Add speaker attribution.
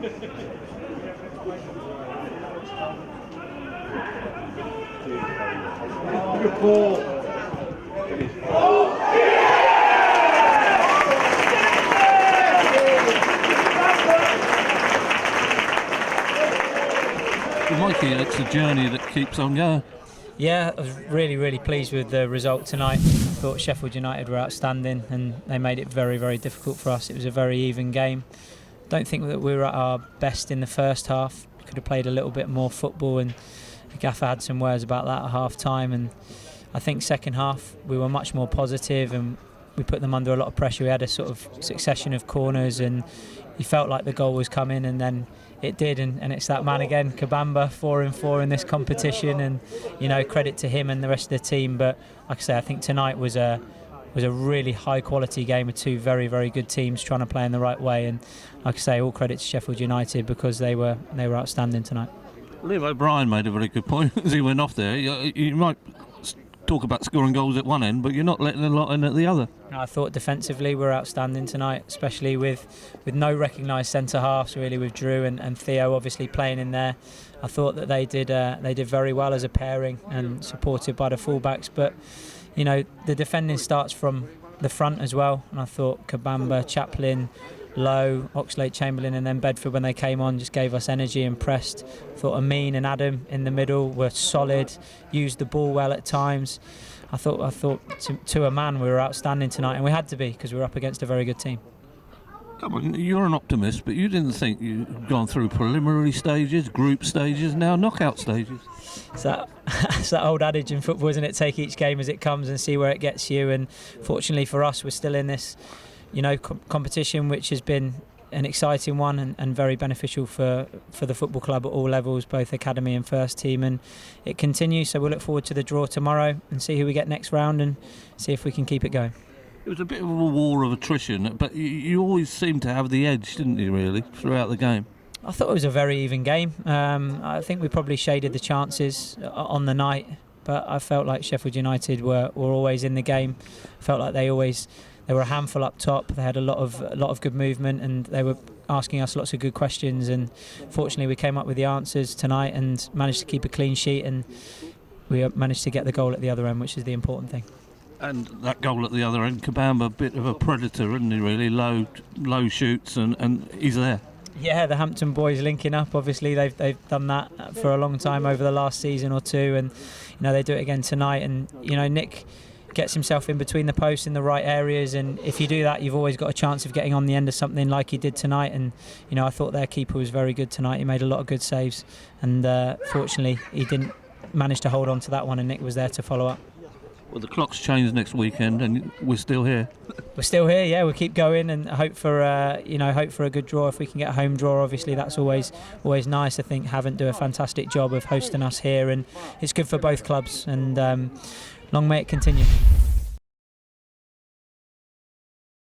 Speaker 1: Good ball.
Speaker 2: Mikey, it's a journey that keeps on going.
Speaker 3: Yeah, I was really pleased with the result tonight. I thought Sheffield United were outstanding and they made it very difficult for us. It was a very even game. Don't think that we were at our best in the first half. We could have played a little bit more football, and Gaffer had some words about that at half time. And I think second half we were much more positive and we put them under a lot of pressure. We had a sort of succession of corners and you felt like the goal was coming, and then it did, and it's that man again, Kabamba, 4 in 4 in this competition, and you know, credit to him and the rest of the team. But like I say, I think tonight was a really high quality game with two very good teams trying to play in the right way, and like I say, all credit to Sheffield United because they were outstanding tonight.
Speaker 2: Liam O'Brien made a very good point as he went off there. You might talk about scoring goals at one end, but you're not letting a lot in at the other.
Speaker 3: I thought defensively we were outstanding tonight, especially with no recognised centre halves, really, with Drew and Theo obviously playing in there. I thought that they did very well as a pairing and supported by the fullbacks. But you know, the defending starts from the front as well, and I thought Kabamba, Chaplin, Lowe, Oxlade, Chamberlain and then Bedford, when they came on, just gave us energy and pressed. I thought Amin and Adam in the middle were solid, used the ball well at times. I thought to a man we were outstanding tonight, and we had to be because we were up against a very good team.
Speaker 2: Come on, you're an optimist, but you didn't think you'd gone through preliminary stages, group stages, now knockout stages.
Speaker 3: It's that old adage in football, isn't it? Take each game as it comes and see where it gets you. And fortunately for us, we're still in this, you know, competition, which has been an exciting one and very beneficial for the football club at all levels, both academy and first team, and it continues. So we'll look forward to the draw tomorrow and see who we get next round and see if we can keep it going.
Speaker 2: It was a bit of a war of attrition, but you always seemed to have the edge, didn't you, really, throughout the game?
Speaker 3: I thought it was a very even game. I think we probably shaded the chances on the night, but I felt like Sheffield United were always in the game. I felt like they were a handful up top. They had a lot of good movement, and they were asking us lots of good questions. And fortunately, we came up with the answers tonight and managed to keep a clean sheet. And we managed to get the goal at the other end, which is the important thing.
Speaker 2: And that goal at the other end, Kabamba, a bit of a predator, isn't he? Really low shoots, and he's there.
Speaker 3: Yeah, the Hampton boys linking up. Obviously, they've done that for a long time over the last season or two, and you know they do it again tonight. And you know, Nick gets himself in between the posts in the right areas, and if you do that, you've always got a chance of getting on the end of something like he did tonight. And you know, I thought their keeper was very good tonight. He made a lot of good saves, and fortunately, he didn't manage to hold on to that one, and Nick was there to follow up.
Speaker 2: Well, the clock's changed next weekend, and we're still here.
Speaker 3: We're still here, yeah. We'll keep going and hope for a good draw. If we can get a home draw, obviously that's always nice. I think Havant do a fantastic job of hosting us here, and it's good for both clubs. And long may it continue.